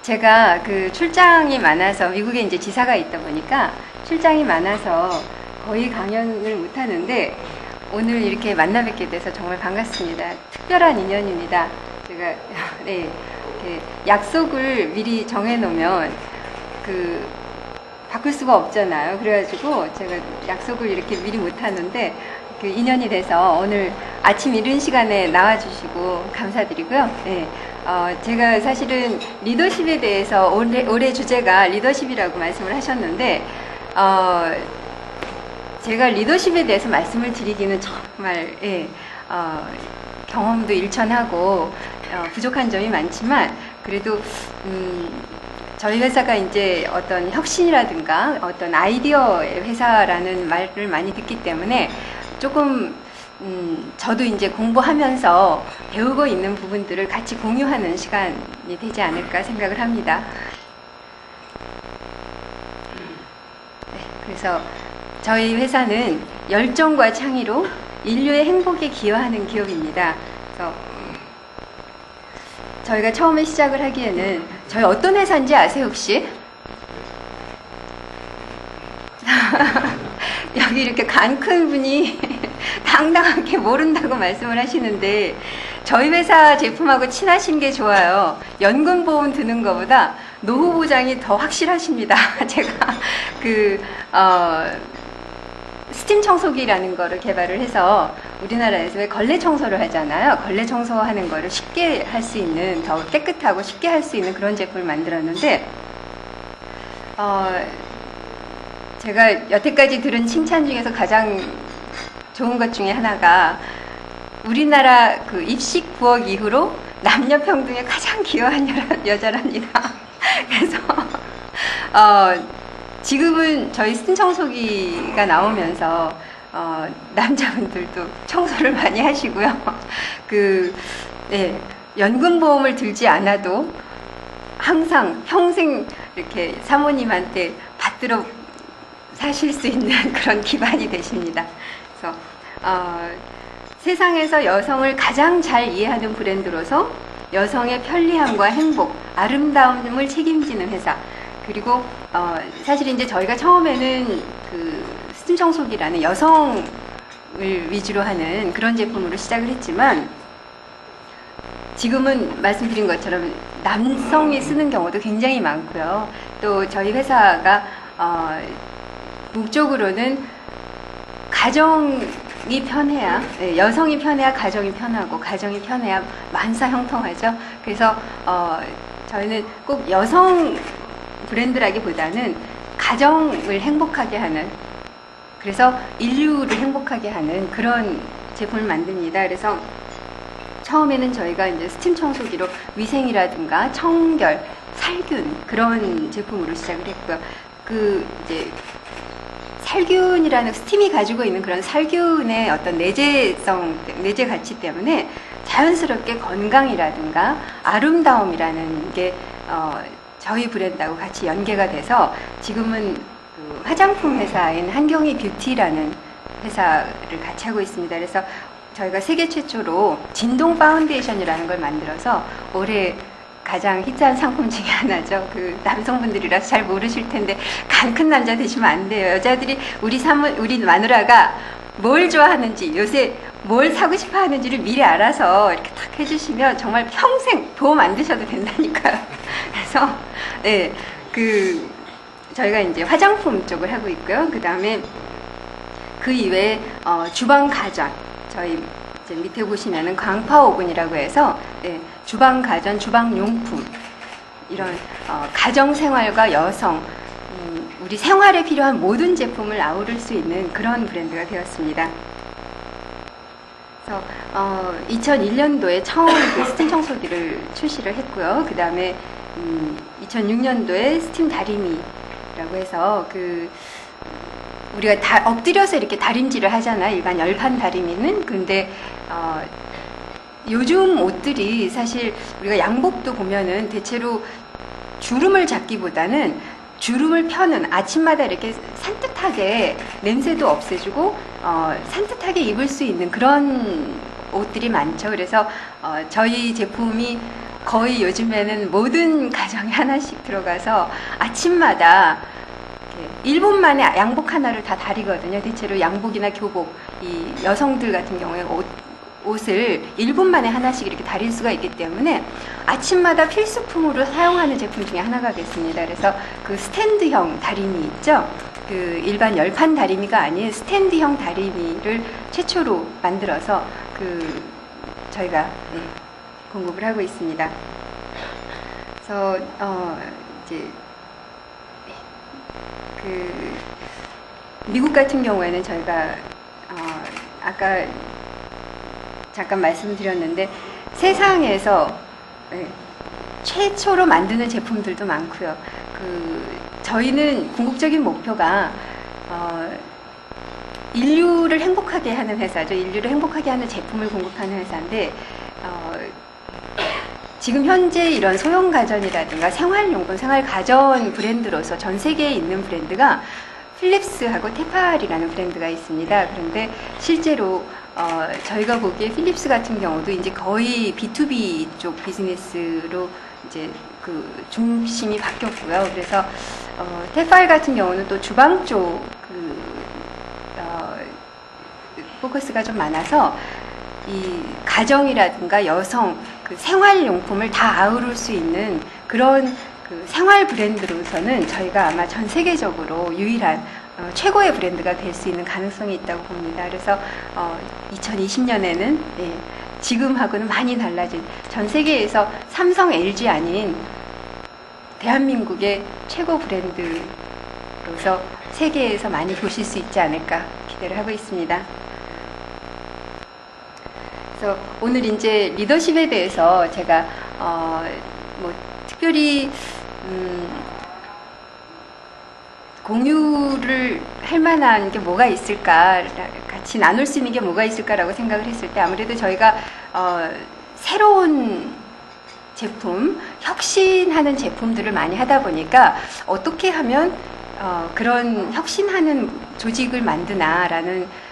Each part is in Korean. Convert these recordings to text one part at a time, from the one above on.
제가 그 출장이 많아서 미국에 이제 지사가 있다 보니까 출장이 많아서 거의 강연을 못 하는데 오늘 이렇게 만나 뵙게 돼서 정말 반갑습니다. 특별한 인연입니다. 제가 네, 이렇게 약속을 미리 정해 놓으면 바꿀 수가 없잖아요. 그래가지고 제가 약속을 이렇게 미리 못 하는데 그 인연이 돼서 오늘 아침 이른 시간에 나와주시고 감사드리고요. 네. 제가 사실은 리더십에 대해서 올해 주제가 리더십이라고 말씀을 하셨는데, 제가 리더십에 대해서 말씀을 드리기는 정말, 경험도 일천하고, 부족한 점이 많지만, 그래도, 저희 회사가 이제 어떤 혁신이라든가 어떤 아이디어의 회사라는 말을 많이 듣기 때문에 조금 저도 이제 공부하면서 배우고 있는 부분들을 같이 공유하는 시간이 되지 않을까 생각을 합니다. 네, 그래서 저희 회사는 열정과 창의로 인류의 행복에 기여하는 기업입니다. 그래서 저희가 처음에 시작을 하기에는 저희 어떤 회사인지 아세요 혹시? 여기 이렇게 간 큰 분이 당당하게 모른다고 말씀을 하시는데 저희 회사 제품하고 친하신 게 좋아요. 연금보험 드는 것보다 노후보장이 더 확실하십니다. 제가 스팀 청소기라는 거를 개발을 해서 우리나라에서 왜 걸레 청소를 하잖아요. 걸레 청소하는 거를 쉽게 할 수 있는, 더 깨끗하고 쉽게 할 수 있는 그런 제품을 만들었는데 제가 여태까지 들은 칭찬 중에서 가장 좋은 것 중에 하나가 우리나라 그 입식 부엌 이후로 남녀 평등에 가장 기여한 여자랍니다. 그래서 지금은 저희 스팀 청소기가 나오면서 남자분들도 청소를 많이 하시고요. 연금보험을 들지 않아도 항상 평생 이렇게 사모님한테 받들어 사실 수 있는 그런 기반이 되십니다. 그래서 세상에서 여성을 가장 잘 이해하는 브랜드로서 여성의 편리함과 행복, 아름다움을 책임지는 회사. 그리고 사실 이제 저희가 처음에는 스팀 청소기라는 여성을 위주로 하는 그런 제품으로 시작을 했지만 지금은 말씀드린 것처럼 남성이 쓰는 경우도 굉장히 많고요. 또 저희 회사가 목적으로는 가정이 편해야, 여성이 편해야 가정이 편하고 가정이 편해야 만사 형통하죠. 그래서 저희는 꼭 여성 브랜드라기보다는 가정을 행복하게 하는, 그래서 인류를 행복하게 하는 그런 제품을 만듭니다. 그래서 처음에는 저희가 이제 스팀 청소기로 위생이라든가 청결, 살균 그런 제품으로 시작을 했고요. 이제 살균이라는 스팀이 가지고 있는 그런 살균의 어떤 내재 가치 때문에 자연스럽게 건강이라든가 아름다움이라는 게 저희 브랜드하고 같이 연계가 돼서 지금은 화장품 회사인 한경희 뷰티라는 회사를 같이 하고 있습니다. 그래서 저희가 세계 최초로 진동 파운데이션이라는 걸 만들어서 올해 가장 히트한 상품 중에 하나죠. 남성분들이라서 잘 모르실 텐데 간 큰 남자 되시면 안 돼요. 여자들이 우리 마누라가 뭘 좋아하는지, 요새 뭘 사고 싶어 하는지를 미리 알아서 이렇게 탁 해주시면 정말 평생 도움 안 드셔도 된다니까요. 그래서 저희가 이제 화장품 쪽을 하고 있고요. 그 다음에 그 이외에 주방 가전, 저희 이제 밑에 보시면은 광파 오븐이라고 해서 주방 가전, 주방 용품 이런 가정 생활과 여성, 우리 생활에 필요한 모든 제품을 아우를 수 있는 그런 브랜드가 되었습니다. 그래서 2001년도에 처음 스팀 청소기를 출시를 했고요. 그 다음에 2006년도에 스팀 다리미라고 해서 우리가 엎드려서 이렇게 다림질을 하잖아요. 일반 열판 다리미는. 근데 요즘 옷들이 사실 우리가 양복도 보면은 대체로 주름을 잡기보다는 주름을 펴는, 아침마다 이렇게 산뜻하게 냄새도 없애주고 산뜻하게 입을 수 있는 그런 옷들이 많죠. 그래서 저희 제품이 거의 요즘에는 모든 가정에 하나씩 들어가서 아침마다 1분 만에 양복 하나를 다 다리거든요. 대체로 양복이나 교복, 이 여성들 같은 경우에 옷을 1분 만에 하나씩 이렇게 다릴 수가 있기 때문에 아침마다 필수품으로 사용하는 제품 중에 하나가겠습니다. 그래서 그 스탠드형 다리미 있죠? 그 일반 열판 다리미가 아닌 스탠드형 다리미를 최초로 만들어서 저희가 공급을 하고 있습니다. 그래서 이제 미국 같은 경우에는 저희가 아까 잠깐 말씀드렸는데 세상에서 최초로 만드는 제품들도 많고요. 저희는 궁극적인 목표가 인류를 행복하게 하는 회사죠. 인류를 행복하게 하는 제품을 공급하는 회사인데 지금 현재 이런 소형 가전이라든가 생활용품, 생활가전 브랜드로서 전 세계에 있는 브랜드가 필립스하고 테팔이라는 브랜드가 있습니다. 그런데 실제로 저희가 보기에 필립스 같은 경우도 이제 거의 B2B 쪽 비즈니스로 이제 중심이 바뀌었고요. 그래서 테팔 같은 경우는 또 주방 쪽 포커스가 좀 많아서 이 가정이라든가 여성 생활용품을 다 아우를 수 있는 그런 생활 브랜드로서는 저희가 아마 전 세계적으로 유일한 최고의 브랜드가 될 수 있는 가능성이 있다고 봅니다. 그래서 2020년에는 지금하고는 많이 달라진 전 세계에서 삼성, LG 아닌 대한민국의 최고 브랜드로서 세계에서 많이 보실 수 있지 않을까 기대를 하고 있습니다. 그래서 오늘 이제 리더십에 대해서 제가 특별히 공유를 할 만한 게 뭐가 있을까, 같이 나눌 수 있는 게 뭐가 있을까라고 생각을 했을 때 아무래도 저희가 새로운 제품, 혁신하는 제품들을 많이 하다 보니까 어떻게 하면 그런 혁신하는 조직을 만드나라는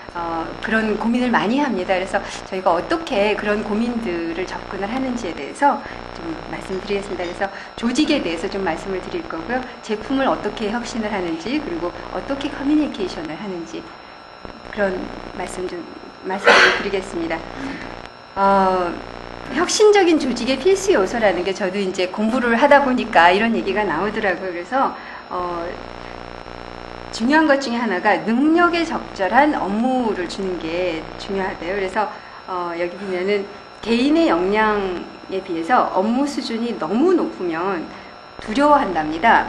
그런 고민을 많이 합니다. 그래서 저희가 어떻게 그런 고민들을 접근을 하는지에 대해서 좀 말씀드리겠습니다. 그래서 조직에 대해서 좀 말씀을 드릴 거고요. 제품을 어떻게 혁신을 하는지, 그리고 어떻게 커뮤니케이션을 하는지 그런 말씀을 드리겠습니다. 혁신적인 조직의 필수 요소라는 게 저도 이제 공부를 하다 보니까 이런 얘기가 나오더라고요. 그래서 중요한 것 중에 하나가 능력에 적절한 업무를 주는 게 중요하대요. 그래서 여기 보면은 개인의 역량에 비해서 업무 수준이 너무 높으면 두려워한답니다.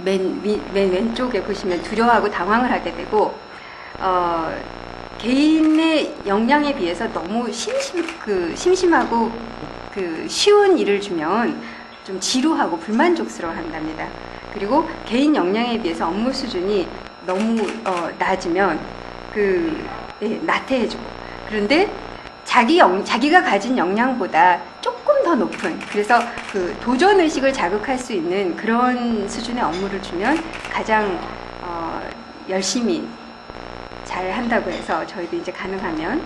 맨 왼쪽에 보시면 두려워하고 당황을 하게 되고 개인의 역량에 비해서 너무 심심하고 쉬운 일을 주면 좀 지루하고 불만족스러워 한답니다. 그리고 개인 역량에 비해서 업무 수준이 너무 낮으면 나태해지고, 그런데 자기가 가진 역량보다 조금 더 높은, 그래서 도전 의식을 자극할 수 있는 그런 수준의 업무를 주면 가장 열심히 잘 한다고 해서 저희도 이제 가능하면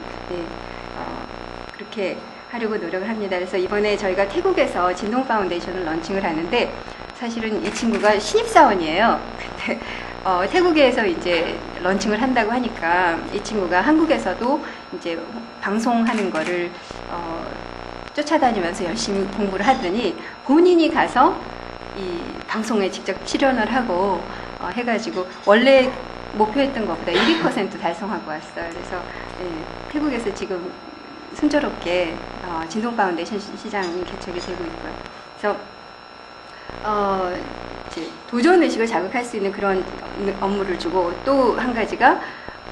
그렇게 하려고 노력을 합니다. 그래서 이번에 저희가 태국에서 진동 파운데이션을 런칭을 하는데 사실은 이 친구가 신입사원이에요. 근데 태국에서 이제 런칭을 한다고 하니까 이 친구가 한국에서도 이제 방송하는 거를 쫓아다니면서 열심히 공부를 하더니 본인이 가서 이 방송에 직접 출연을 하고 해가지고 원래 목표했던 것보다 1% 달성하고 왔어요. 그래서 태국에서 지금 순조롭게 진동 파운데이션 시장이 개척이 되고 있고요. 그래서 이제 도전 의식을 자극할 수 있는 그런 업무를 주고, 또 한 가지가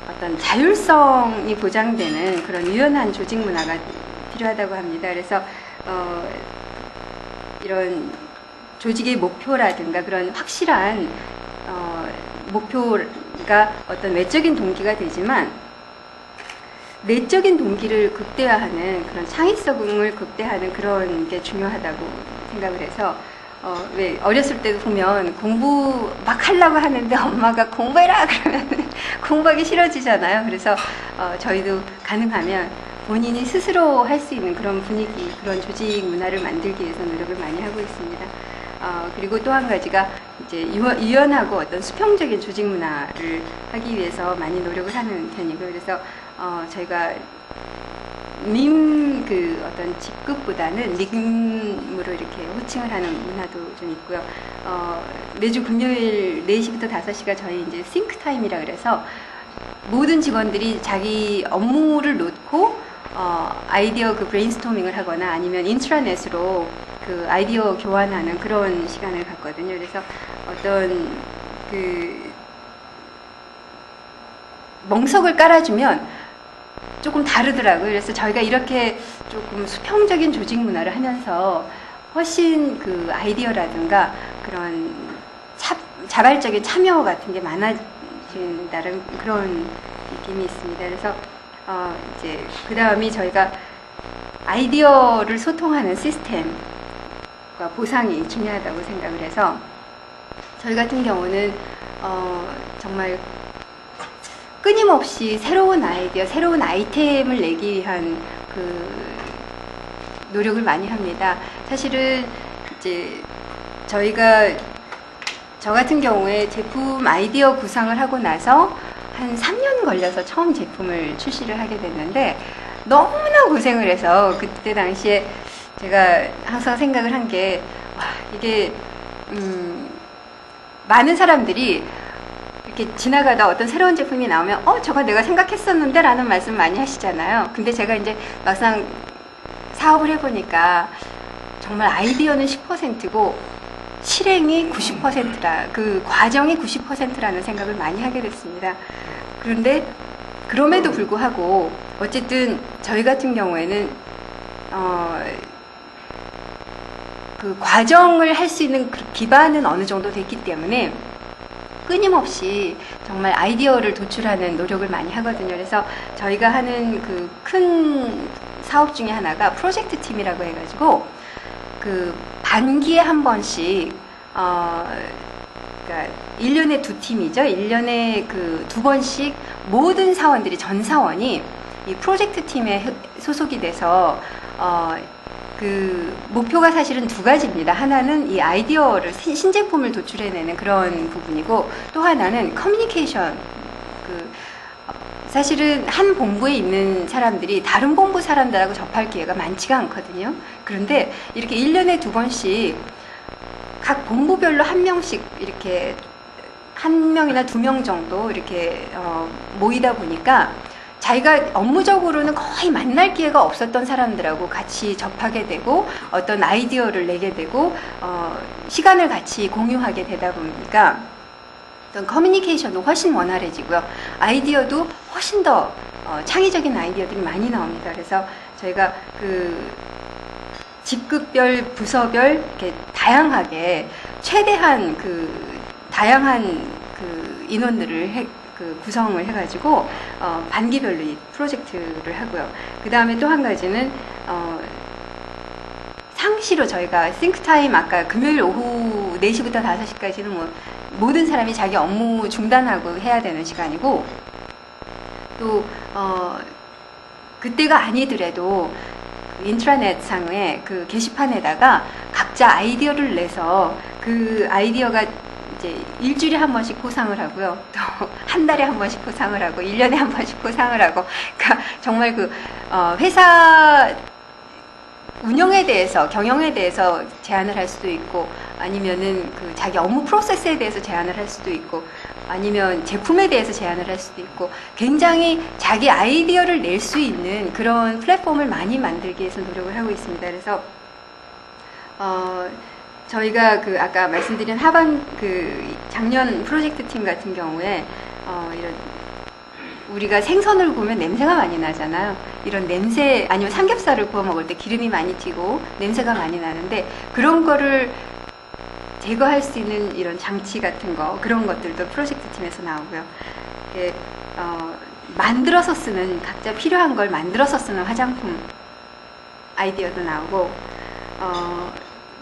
어떤 자율성이 보장되는 그런 유연한 조직 문화가 필요하다고 합니다. 그래서 이런 조직의 목표라든가 그런 확실한 목표가 어떤 외적인 동기가 되지만 내적인 동기를 극대화하는, 그런 창의성을 극대화하는 그런 게 중요하다고 생각을 해서 왜 어렸을 때도 보면 공부 막 하려고 하는데 엄마가 공부해라 그러면 공부하기 싫어지잖아요. 그래서 저희도 가능하면 본인이 스스로 할 수 있는 그런 분위기, 그런 조직 문화를 만들기 위해서 노력을 많이 하고 있습니다. 그리고 또 한 가지가 이제 유연하고 어떤 수평적인 조직 문화를 하기 위해서 많이 노력을 하는 편이고요. 그래서 저희가 어떤 직급보다는 닉으로 이렇게 호칭을 하는 문화도 좀 있고요. 매주 금요일 4시부터 5시가 저희 이제 싱크 타임이라 그래서 모든 직원들이 자기 업무를 놓고 아이디어 브레인스토밍을 하거나 아니면 인트라넷으로 그 아이디어 교환하는 그런 시간을 갖거든요. 그래서 어떤 멍석을 깔아주면 조금 다르더라고요. 그래서 저희가 이렇게 조금 수평적인 조직 문화를 하면서 훨씬 그 아이디어라든가 그런 자발적인 참여 같은 게 많아진다는 그런 느낌이 있습니다. 그래서 이제 그 다음이 저희가 아이디어를 소통하는 시스템과 보상이 중요하다고 생각을 해서 저희 같은 경우는 정말 끊임없이 새로운 아이디어, 새로운 아이템을 내기 위한 그 노력을 많이 합니다. 사실은 이제 저 같은 경우에 제품 아이디어 구상을 하고 나서 한 3년 걸려서 처음 제품을 출시를 하게 됐는데 너무나 고생을 해서 그때 당시에 제가 항상 생각을 한 게 이게 많은 사람들이 이렇게 지나가다 어떤 새로운 제품이 나오면 저거 내가 생각했었는데 라는 말씀 많이 하시잖아요. 근데 제가 이제 막상 사업을 해보니까 정말 아이디어는 10%고 실행이 90%라 그 과정이 90%라는 생각을 많이 하게 됐습니다. 그런데 그럼에도 불구하고 어쨌든 저희 같은 경우에는 그 과정을 할 수 있는 기반은 어느 정도 됐기 때문에 끊임없이 정말 아이디어를 도출하는 노력을 많이 하거든요. 그래서 저희가 하는 그 큰 사업 중에 하나가 프로젝트 팀이라고 해가지고 그 반기에 한 번씩 그러니까 1년에 2팀이죠. 1년에 그 2번씩 모든 사원들이 전 사원이 이 프로젝트 팀에 소속이 돼서 그 목표가 사실은 2가지입니다. 하나는 이 아이디어를 신제품을 도출해내는 그런 부분이고 또 하나는 커뮤니케이션. 사실은 한 본부에 있는 사람들이 다른 본부 사람들하고 접할 기회가 많지가 않거든요. 그런데 이렇게 1년에 2번씩 각 본부별로 한 명씩 이렇게 1명이나 2명 정도 이렇게 모이다 보니까 자기가 업무적으로는 거의 만날 기회가 없었던 사람들하고 같이 접하게 되고 어떤 아이디어를 내게 되고 시간을 같이 공유하게 되다 보니까 어떤 커뮤니케이션도 훨씬 원활해지고요. 아이디어도 훨씬 더 창의적인 아이디어들이 많이 나옵니다. 그래서 저희가 그 직급별, 부서별 이렇게 다양하게 최대한 다양한 인원들을 구성을 해가지고 반기별로 이 프로젝트를 하고요. 그 다음에 또 한 가지는 상시로 저희가 싱크타임 아까 금요일 오후 4시부터 5시까지는 뭐 모든 사람이 자기 업무 중단하고 해야 되는 시간이고 또 그때가 아니더라도 인트라넷 상의 그 게시판에다가 각자 아이디어를 내서 그 아이디어가 이제 일주일에 한 번씩 포상을 하고요. 또 한 달에 한 번씩 포상을 하고 1년에 한 번씩 포상을 하고 그러니까 정말 회사 운영에 대해서 경영에 대해서 제안을 할 수도 있고 아니면은 자기 업무 프로세스에 대해서 제안을 할 수도 있고 아니면 제품에 대해서 제안을 할 수도 있고 굉장히 자기 아이디어를 낼 수 있는 그런 플랫폼을 많이 만들기 위해서 노력을 하고 있습니다. 그래서 저희가 아까 말씀드린 작년 프로젝트 팀 같은 경우에 이런 우리가 생선을 구우면 냄새가 많이 나잖아요. 이런 냄새 아니면 삼겹살을 구워 먹을 때 기름이 많이 튀고 냄새가 많이 나는데 그런 거를 제거할 수 있는 이런 장치 같은 거 그런 것들도 프로젝트 팀에서 나오고요. 만들어서 쓰는 각자 필요한 걸 만들어서 쓰는 화장품 아이디어도 나오고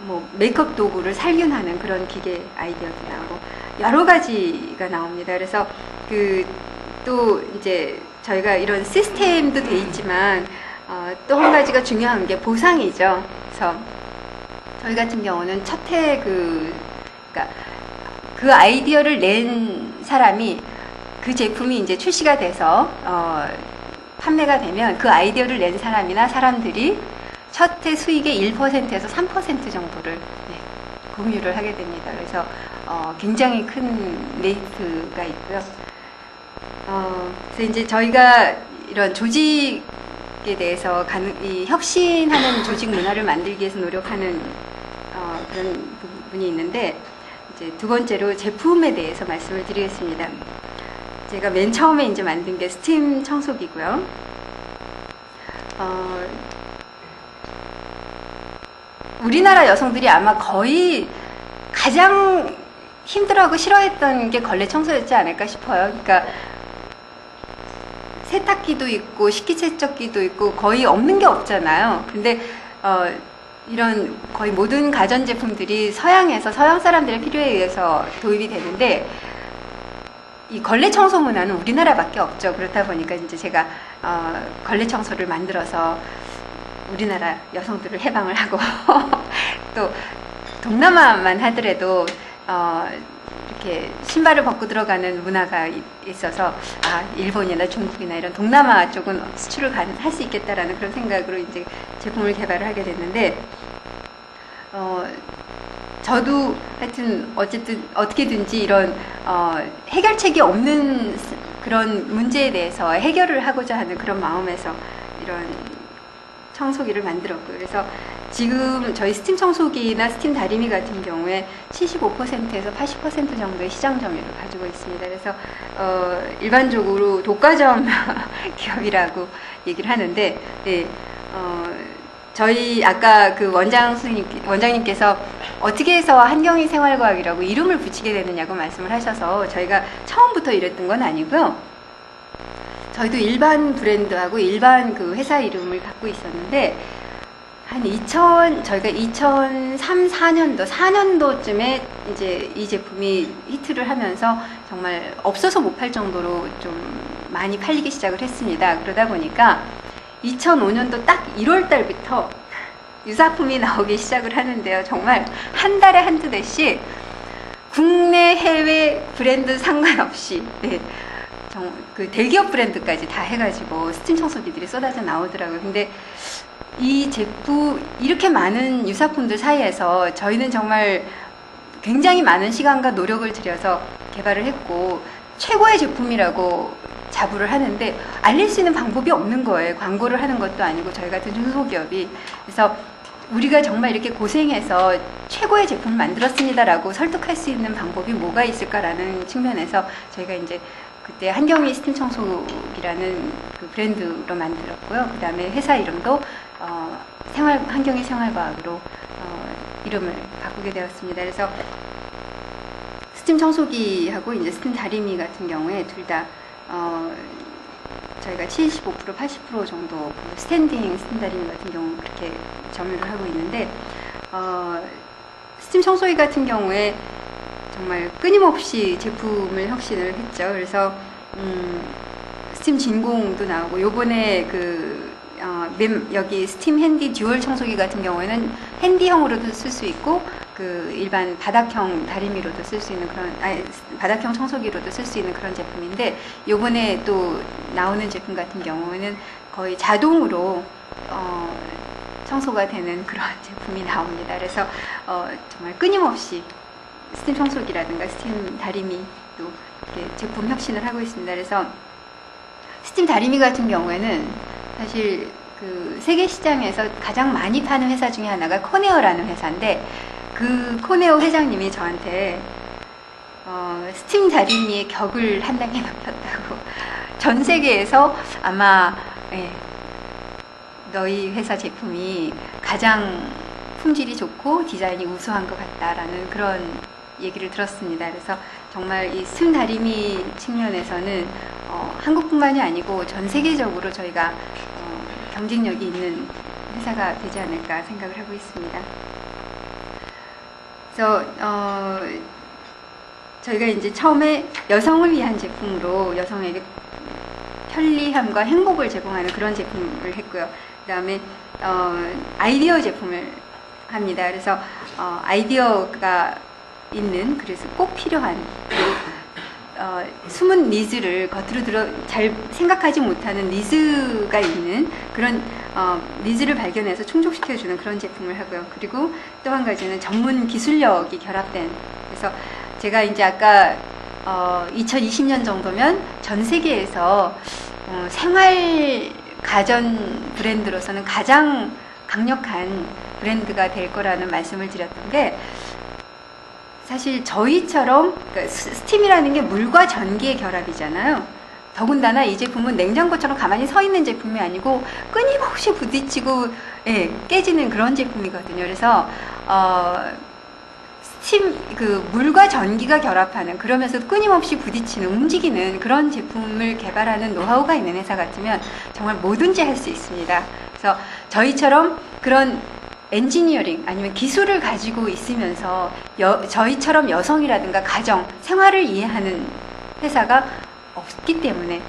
뭐 메이크업 도구를 살균하는 그런 기계 아이디어도 나오고 여러 가지가 나옵니다. 그래서 또 이제 저희가 이런 시스템도 돼 있지만 또 한 가지가 중요한 게 보상이죠. 그래서 저희 같은 경우는 첫해 그러니까 그 아이디어를 낸 사람이 그 제품이 이제 출시가 돼서 판매가 되면 그 아이디어를 낸 사람이나 사람들이 첫해 수익의 1%에서 3% 정도를 공유를 하게 됩니다. 그래서 굉장히 큰 메리트가 있고요. 그래서 이제 저희가 이런 조직에 대해서 이 혁신하는 조직 문화를 만들기 위해서 노력하는 그런 부분이 있는데, 이제 두 번째로 제품에 대해서 말씀을 드리겠습니다. 제가 맨 처음에 이제 만든 게 스팀 청소기고요. 우리나라 여성들이 아마 거의 가장 힘들어하고 싫어했던 게 걸레 청소였지 않을까 싶어요. 그러니까 세탁기도 있고 식기세척기도 있고 거의 없는 게 없잖아요. 근데 이런 거의 모든 가전제품들이 서양에서 서양 사람들의 필요에 의해서 도입이 되는데, 이 걸레 청소 문화는 우리나라밖에 없죠. 그렇다 보니까 이제 제가 걸레 청소를 만들어서 우리나라 여성들을 해방을 하고 또 동남아만 하더라도 이렇게 신발을 벗고 들어가는 문화가 있어서 일본이나 중국이나 이런 동남아 쪽은 수출을 할 수 있겠다라는 그런 생각으로 이제 제품을 개발을 하게 됐는데, 저도 하여튼 어쨌든 어떻게든지 이런 해결책이 없는 그런 문제에 대해서 해결을 하고자 하는 그런 마음에서 이런 청소기를 만들었고요. 그래서 지금 저희 스팀 청소기나 스팀 다리미 같은 경우에 75%에서 80% 정도의 시장 점유율을 가지고 있습니다. 그래서 일반적으로 독과점 기업이라고 얘기를 하는데, 네, 저희 아까 그 원장님께서 어떻게 해서 한경희 생활과학이라고 이름을 붙이게 되느냐고 말씀을 하셔서 저희가 처음부터 이랬던 건 아니고요. 저희도 일반 브랜드하고 일반 그 회사 이름을 갖고 있었는데, 저희가 2003, 4년도쯤에 이제 이 제품이 히트를 하면서 정말 없어서 못 팔 정도로 좀 많이 팔리기 시작을 했습니다. 그러다 보니까 2005년도 딱 1월 달부터 유사품이 나오기 시작을 하는데요. 정말 한 달에 한두 대씩 국내 해외 브랜드 상관없이, 네, 그 대기업 브랜드까지 다 해가지고 스팀 청소기들이 쏟아져 나오더라고요. 근데 이 제품, 이렇게 많은 유사품들 사이에서 저희는 정말 굉장히 많은 시간과 노력을 들여서 개발을 했고 최고의 제품이라고 자부를 하는데 알릴 수 있는 방법이 없는 거예요. 광고를 하는 것도 아니고 저희 같은 중소기업이. 그래서 우리가 정말 이렇게 고생해서 최고의 제품을 만들었습니다라고 설득할 수 있는 방법이 뭐가 있을까라는 측면에서 저희가 이제 그때 한경희 스팀 청소기라는 그 브랜드로 만들었고요. 그 다음에 회사 이름도 한경희 생활과학으로 이름을 바꾸게 되었습니다. 그래서 스팀 청소기하고 이제 스팀 다리미 같은 경우에 둘 다 저희가 75%, 80% 정도 스탠딩 스팀 다리미 같은 경우 그렇게 점유를 하고 있는데, 스팀 청소기 같은 경우에 정말 끊임없이 제품을 혁신을 했죠. 그래서 스팀 진공도 나오고, 요번에 여기 스팀 핸디 듀얼 청소기 같은 경우에는 핸디형으로도 쓸 수 있고 그 일반 바닥형 다리미로도 쓸 수 있는 그런, 바닥형 청소기로도 쓸 수 있는 그런 제품인데, 요번에 또 나오는 제품 같은 경우에는 거의 자동으로 청소가 되는 그런 제품이 나옵니다. 그래서 정말 끊임없이 스팀 청소기라든가 스팀 다리미도 이렇게 제품 혁신을 하고 있습니다. 그래서 스팀 다리미 같은 경우에는 사실 그 세계 시장에서 가장 많이 파는 회사 중에 하나가 코네어라는 회사인데, 그 코네어 회장님이 저한테 스팀 다리미의 격을 한 단계 높였다고, 전 세계에서 아마 너희 회사 제품이 가장 품질이 좋고 디자인이 우수한 것 같다라는 그런 얘기를 들었습니다. 그래서 정말 이 스팀 다리미 측면에서는 한국뿐만이 아니고 전 세계적으로 저희가 경쟁력이 있는 회사가 되지 않을까 생각을 하고 있습니다. 그래서 저희가 이제 처음에 여성을 위한 제품으로 여성에게 편리함과 행복을 제공하는 그런 제품을 했고요. 그다음에 아이디어 제품을 합니다. 그래서 아이디어가 있는, 그래서 꼭 필요한 숨은 니즈를 겉으로 잘 생각하지 못하는 니즈가 있는 그런 니즈를 발견해서 충족시켜주는 그런 제품을 하고요. 그리고 또 한 가지는 전문 기술력이 결합된, 그래서 제가 이제 아까 2020년 정도면 전 세계에서 생활 가전 브랜드로서는 가장 강력한 브랜드가 될 거라는 말씀을 드렸던 게, 사실 저희처럼, 그러니까 스팀이라는 게 물과 전기의 결합이잖아요. 더군다나 이 제품은 냉장고처럼 가만히 서 있는 제품이 아니고 끊임없이 부딪히고 깨지는 그런 제품이거든요. 그래서 스팀, 물과 전기가 결합하는, 그러면서 끊임없이 부딪히는, 움직이는 그런 제품을 개발하는 노하우가 있는 회사 같으면 정말 뭐든지 할 수 있습니다. 그래서 저희처럼 그런 엔지니어링 아니면 기술을 가지고 있으면서 저희처럼 여성이라든가 가정, 생활을 이해하는 회사가 없기 때문에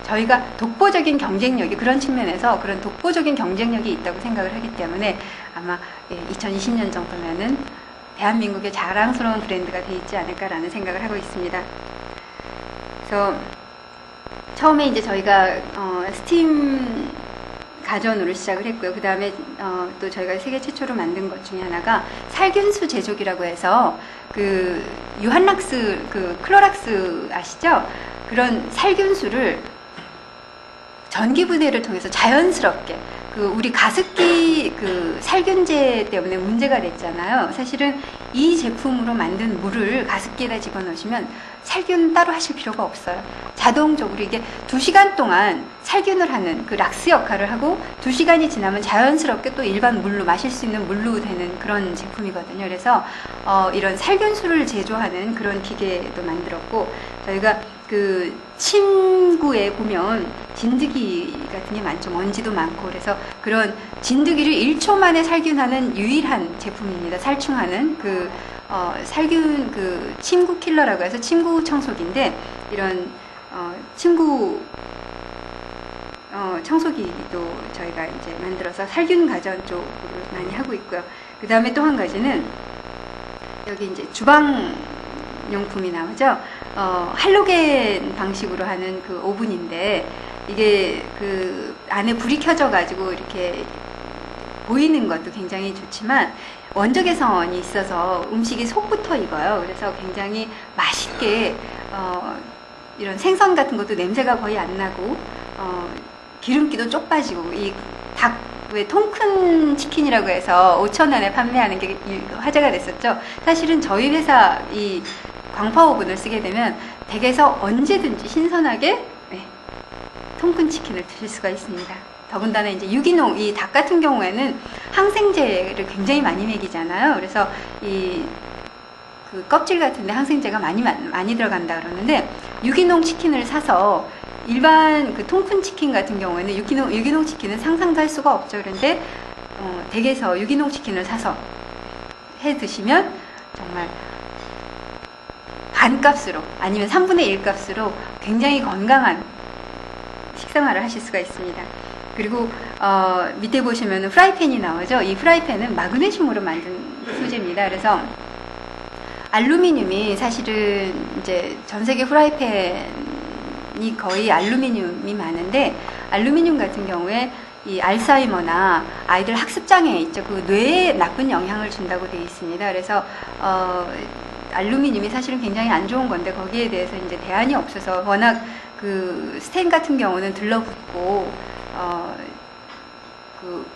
저희가 독보적인 경쟁력이, 그런 측면에서 그런 독보적인 경쟁력이 있다고 생각을 하기 때문에 아마 2020년 정도면은 대한민국의 자랑스러운 브랜드가 돼 있지 않을까라는 생각을 하고 있습니다. 그래서 처음에 이제 저희가 스팀 가전으로 시작을 했고요. 그 다음에 또 저희가 세계 최초로 만든 것 중에 하나가 살균수 제조기라고 해서, 그 유한락스, 그 클로락스 아시죠? 그런 살균수를 전기 부대를 통해서 자연스럽게, 우리 가습기 살균제 때문에 문제가 됐잖아요. 사실은 이 제품으로 만든 물을 가습기에다 집어넣으시면 살균 따로 하실 필요가 없어요. 자동적으로 이게 2시간 동안 살균을 하는 그 락스 역할을 하고, 2시간이 지나면 자연스럽게 또 일반 물로, 마실 수 있는 물로 되는 그런 제품이거든요. 그래서 이런 살균수를 제조하는 그런 기계도 만들었고, 저희가 침구에 보면 진드기 같은 게 많죠. 먼지도 많고. 그래서 그런 진드기를 1초 만에 살균하는 유일한 제품입니다. 살충하는 살균, 침구 킬러라고 해서 침구 청소기인데, 이런 침구 청소기도 저희가 이제 만들어서 살균 가전 쪽으로 많이 하고 있고요. 그 다음에 또 한 가지는 여기 이제 주방 용품이 나오죠. 할로겐 방식으로 하는 그 오븐인데, 이게 안에 불이 켜져 가지고 이렇게 보이는 것도 굉장히 좋지만 원적 개선이 있어서 음식이 속부터 익어요. 그래서 굉장히 맛있게 이런 생선 같은 것도 냄새가 거의 안 나고 기름기도 쪽 빠지고, 이 왜 통큰 치킨이라고 해서 5,000원에 판매하는 게 화제가 됐었죠. 사실은 저희 회사 이 광파 오븐을 쓰게 되면 댁에서 언제든지 신선하게 통큰 치킨을 드실 수가 있습니다. 더군다나 이제 유기농, 이 닭 같은 경우에는 항생제를 굉장히 많이 먹이잖아요. 그래서 껍질 같은데 항생제가 많이 들어간다 그러는데, 유기농 치킨을 사서, 일반 통큰 치킨 같은 경우에는 유기농 치킨은 상상도 할 수가 없죠. 그런데 댁에서 유기농 치킨을 사서 해 드시면 정말 반값으로, 아니면 3분의 1 값으로 굉장히 건강한 식생활을 하실 수가 있습니다. 그리고 밑에 보시면 프라이팬이 나오죠. 이 프라이팬은 마그네슘으로 만든 소재입니다. 그래서 알루미늄이, 사실은 이제 전 세계 프라이팬이 거의 알루미늄이 많은데, 알루미늄 같은 경우에 이 알츠하이머나 아이들 학습장애 있죠. 그 뇌에 나쁜 영향을 준다고 되어 있습니다. 그래서 알루미늄이 사실은 굉장히 안 좋은 건데, 거기에 대해서 이제 대안이 없어서, 워낙 스텐 같은 경우는 들러붙고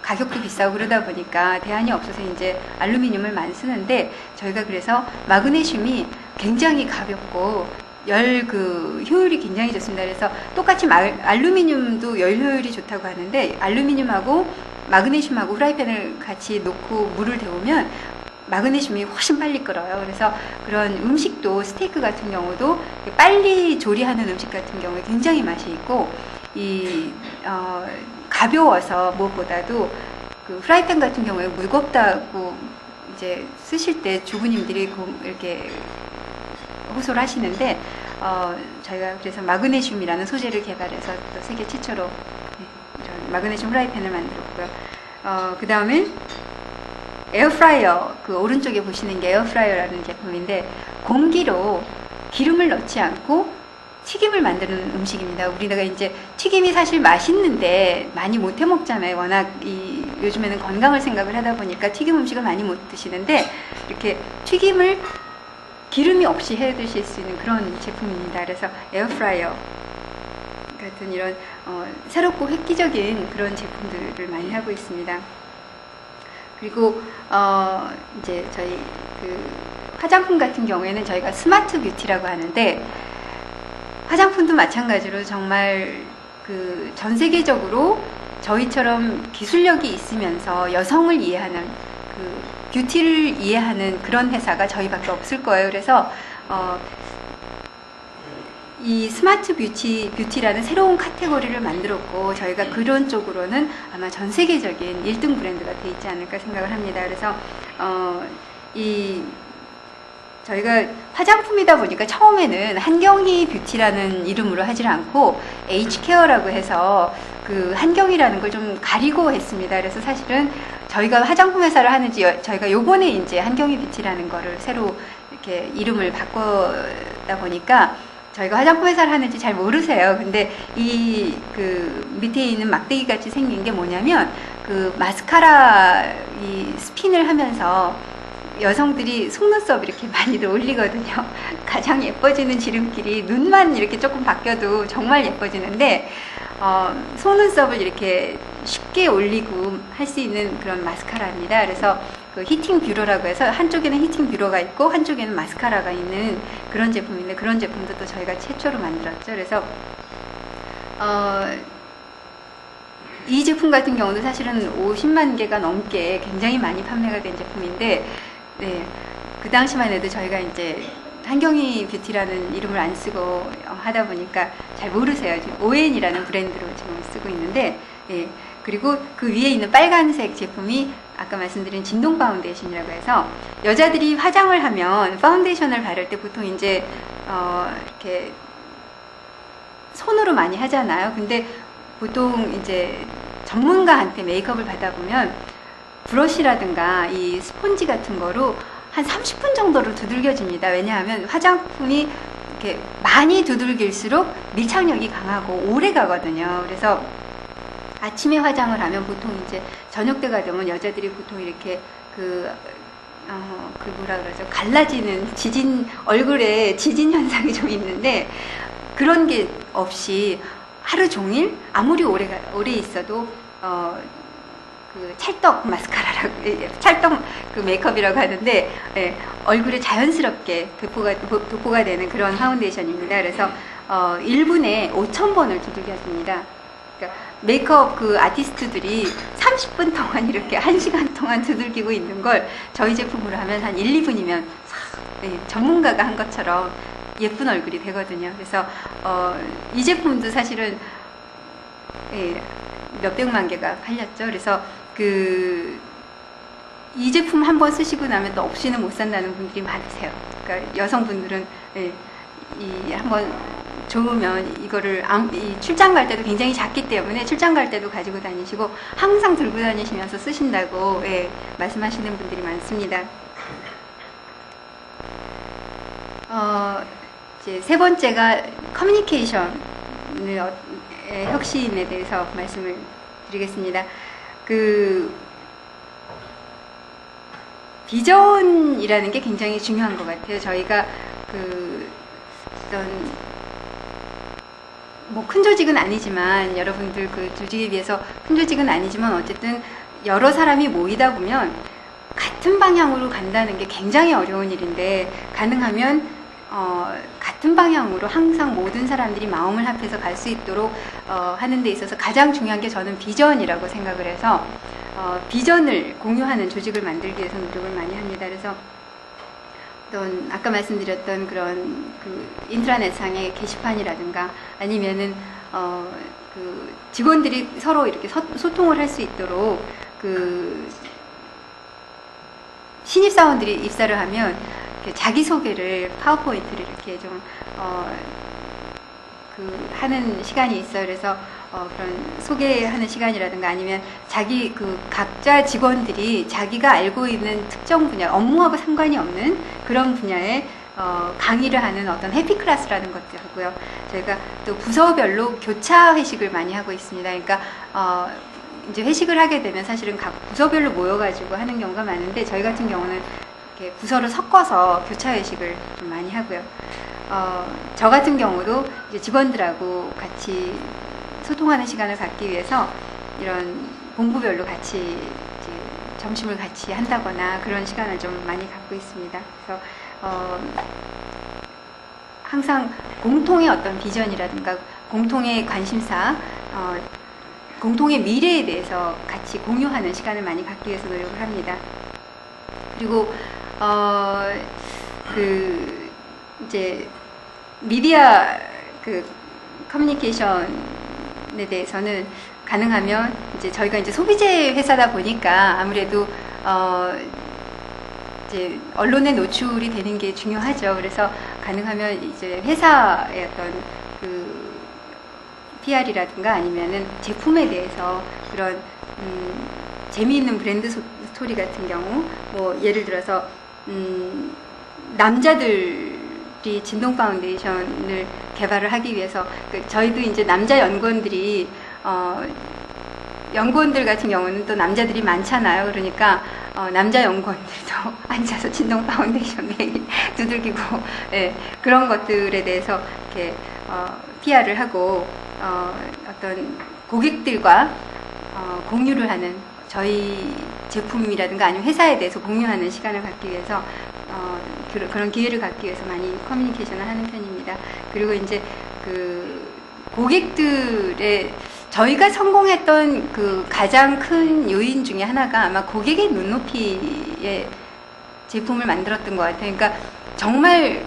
가격도 비싸고 그러다 보니까 대안이 없어서 이제 알루미늄을 많이 쓰는데, 저희가 그래서 마그네슘이 굉장히 가볍고 효율이 굉장히 좋습니다. 그래서 똑같이 알루미늄도 열 효율이 좋다고 하는데, 알루미늄하고 마그네슘하고 프라이팬을 같이 놓고 물을 데우면 마그네슘이 훨씬 빨리 끓어요. 그래서 그런 음식도, 스테이크 같은 경우도 빨리 조리하는 음식 같은 경우에 굉장히 맛이 있고, 가벼워서 무엇보다도 프라이팬 같은 경우에 무겁다고 이제 쓰실 때 주부님들이 이렇게 호소를 하시는데, 저희가 그래서 마그네슘이라는 소재를 개발해서 또 세계 최초로 이런 마그네슘 프라이팬을 만들었고요. 그 다음에 에어프라이어, 그 오른쪽에 보시는 게 에어프라이어라는 제품인데, 공기로 기름을 넣지 않고 튀김을 만드는 음식입니다. 우리가 이제 튀김이 사실 맛있는데 많이 못 해 먹잖아요. 워낙 요즘에는 건강을 생각을 하다 보니까 튀김 음식을 많이 못 드시는데, 이렇게 튀김을 기름이 없이 해 드실 수 있는 그런 제품입니다. 그래서 에어프라이어 같은 이런 새롭고 획기적인 그런 제품들을 많이 하고 있습니다. 그리고 이제 저희 그 화장품 같은 경우에는 저희가 스마트 뷰티라고 하는데, 화장품도 마찬가지로 정말 그 전 세계적으로 저희처럼 기술력이 있으면서 여성을 이해하는, 그 뷰티를 이해하는 그런 회사가 저희밖에 없을 거예요. 그래서 이 스마트 뷰티라는 새로운 카테고리를 만들었고, 저희가 그런 쪽으로는 아마 전 되세계적인 1등 브랜드가 돼 있지 않을까 생각을 합니다. 그래서 저희가 화장품이다 보니까 처음에는 한경희 뷰티라는 이름으로 하질 않고 H케어라고 해서 그 한경이라는 걸 좀 가리고 했습니다. 그래서 사실은 저희가 화장품 회사를 하는지, 저희가 요번에 이제 한경희 뷰티라는 거를 새로 이렇게 이름을 바꾸다 보니까 저희가 화장품 회사를 하는지 잘 모르세요. 근데 그 밑에 있는 막대기 같이 생긴 게 뭐냐면, 그 마스카라 이 스핀을 하면서 여성들이 속눈썹 이렇게 많이들 올리거든요. 가장 예뻐지는 지름길이 눈만 이렇게 조금 바뀌어도 정말 예뻐지는데, 속눈썹을 이렇게 쉽게 올리고 할 수 있는 그런 마스카라입니다. 그래서 그 히팅 뷰러라고 해서 한쪽에는 히팅 뷰러가 있고 한쪽에는 마스카라가 있는 그런 제품인데, 그런 제품도 또 저희가 최초로 만들었죠. 그래서 이 제품 같은 경우도 사실은 50만 개가 넘게 굉장히 많이 판매가 된 제품인데, 네, 그 당시만 해도 저희가 이제 한경희 뷰티라는 이름을 안 쓰고 하다 보니까 잘 모르세요. 지금 ON이라는 브랜드로 지금 쓰고 있는데, 예, 그리고 그 위에 있는 빨간색 제품이 아까 말씀드린 진동 파운데이션이라고 해서, 여자들이 화장을 하면 파운데이션을 바를 때 보통 이제 이렇게 손으로 많이 하잖아요. 근데 보통 이제 전문가한테 메이크업을 받아보면 브러쉬라든가 이 스폰지 같은 거로 한 30분 정도로 두들겨집니다. 왜냐하면 화장품이 이렇게 많이 두들길수록 밀착력이 강하고 오래 가거든요. 그래서 아침에 화장을 하면 보통 이제 저녁 때가 되면 여자들이 보통 이렇게 그 뭐라 그러죠? 갈라지는 얼굴에 지진 현상이 좀 있는데, 그런 게 없이 하루 종일 아무리 오래 있어도 그 찰떡 마스카라라고, 찰떡 그 메이크업이라고 하는데, 예, 얼굴에 자연스럽게 도포가 되는 그런 파운데이션입니다. 그래서 1분에 5,000번을 두들겨줍니다. 그러니까 메이크업 그 아티스트들이 30분 동안 이렇게 1시간 동안 두들기고 있는 걸 저희 제품으로 하면 한 1, 2분이면 전문가가 한 것처럼 예쁜 얼굴이 되거든요. 그래서 이 제품도 사실은 몇백만 개가 팔렸죠. 그래서 이 제품 한번 쓰시고 나면 또 없이는 못 산다는 분들이 많으세요. 그러니까 여성분들은 한번 좋으면 이거를 출장 갈 때도 굉장히 작기 때문에 출장 갈 때도 가지고 다니시고 항상 들고 다니시면서 쓰신다고 말씀하시는 분들이 많습니다. 이제 세 번째가 커뮤니케이션의 혁신에 대해서 말씀을 드리겠습니다. 비전이라는 게 굉장히 중요한 것 같아요. 저희가 큰 조직은 아니지만, 여러분들 그 조직에 비해서 큰 조직은 아니지만 어쨌든 여러 사람이 모이다 보면 같은 방향으로 간다는 게 굉장히 어려운 일인데, 가능하면 같은 방향으로 항상 모든 사람들이 마음을 합해서 갈 수 있도록 하는 데 있어서 가장 중요한 게 저는 비전이라고 생각을 해서 비전을 공유하는 조직을 만들기 위해서 노력을 많이 합니다. 그래서 아까 말씀드렸던 그런 인트라넷상의 게시판이라든가, 아니면은 직원들이 서로 이렇게 소통을 할 수 있도록 신입사원들이 입사를 하면 자기소개를 파워포인트를 이렇게 좀 하는 시간이 있어요. 그래서 그런 소개하는 시간이라든가 아니면 자기 각자 직원들이 자기가 알고 있는 특정 분야, 업무하고 상관이 없는 그런 분야에 강의를 하는 어떤 해피 클래스라는 것도 하고요. 저희가 또 부서별로 교차 회식을 많이 하고 있습니다. 그러니까 이제 회식을 하게 되면 사실은 각 부서별로 모여가지고 하는 경우가 많은데 저희 같은 경우는 이렇게 부서를 섞어서 교차 회식을 좀 많이 하고요. 저 같은 경우도 이제 직원들하고 같이 소통하는 시간을 갖기 위해서 이런 본부별로 같이 이제 점심을 같이 한다거나 그런 시간을 좀 많이 갖고 있습니다. 그래서 항상 공통의 어떤 비전이라든가 공통의 관심사, 공통의 미래에 대해서 같이 공유하는 시간을 많이 갖기 위해서 노력을 합니다. 그리고 이제 미디어 커뮤니케이션에 대해서는 가능하면 이제 저희가 이제 소비재 회사다 보니까 아무래도 이제 언론에 노출이 되는 게 중요하죠. 그래서 가능하면 이제 회사의 어떤 PR이라든가 아니면은 제품에 대해서 그런 재미있는 브랜드 스토리 같은 경우, 뭐 예를 들어서 남자들이 진동 파운데이션을 개발을 하기 위해서 저희도 이제 남자 연구원들이 연구원들 같은 경우는 또 남자들이 많잖아요. 그러니까 남자 연구원들도 앉아서 진동 파운데이션 매일 두들기고 그런 것들에 대해서 이렇게 PR을 하고 어떤 고객들과 공유를 하는 저희 제품이라든가 아니면 회사에 대해서 공유하는 시간을 갖기 위해서 그런 기회를 갖기 위해서 많이 커뮤니케이션을 하는 편입니다. 그리고 이제 고객들의 저희가 성공했던 가장 큰 요인 중에 하나가 아마 고객의 눈높이의 제품을 만들었던 것 같아요. 그러니까 정말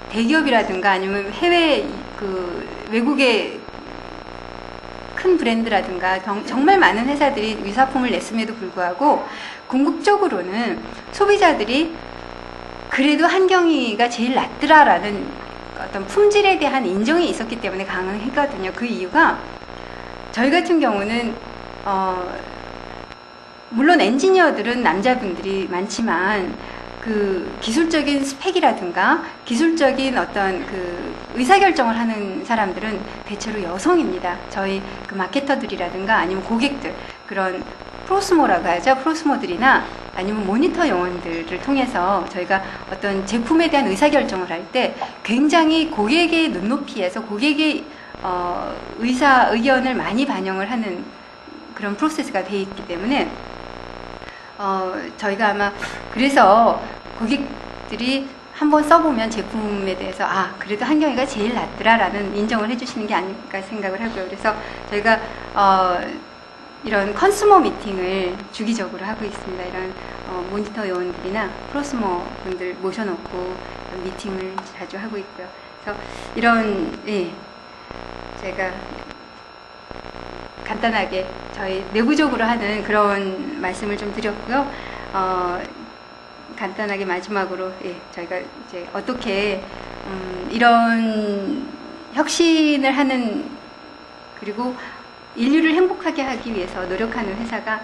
대기업이라든가 아니면 해외 외국의 큰 브랜드라든가 정말 많은 회사들이 위사품을 냈음에도 불구하고 궁극적으로는 소비자들이 그래도 한경이가 제일 낫더라라는 어떤 품질에 대한 인정이 있었기 때문에 가능했거든요. 그 이유가 저희 같은 경우는 물론 엔지니어들은 남자분들이 많지만 기술적인 스펙이라든가 기술적인 어떤 의사결정을 하는 사람들은 대체로 여성입니다. 저희 마케터들이라든가 아니면 고객들, 그런 프로스모라고 하죠. 프로스모들이나 아니면 모니터 요원들을 통해서 저희가 어떤 제품에 대한 의사결정을 할 때 굉장히 고객의 눈높이에서 고객의 의견을 많이 반영을 하는 그런 프로세스가 되어 있기 때문에 저희가 아마 그래서 고객들이 한번 써보면 제품에 대해서 그래도 한경이가 제일 낫더라라는 인정을 해주시는 게 아닐까 생각을 하고요. 그래서 저희가 이런 컨슈머 미팅을 주기적으로 하고 있습니다. 이런 모니터 요원들이나 프로스모 분들 모셔놓고 미팅을 자주 하고 있고요. 그래서 이런 제가 간단하게 저희 내부적으로 하는 그런 말씀을 좀 드렸고요. 간단하게 마지막으로 저희가 이제 어떻게 이런 혁신을 하는, 그리고 인류를 행복하게 하기 위해서 노력하는 회사가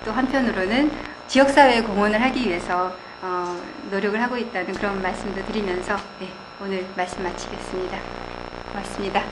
또 한편으로는 지역사회에 공헌을 하기 위해서 노력을 하고 있다는 그런 말씀도 드리면서 오늘 말씀 마치겠습니다. 고맙습니다.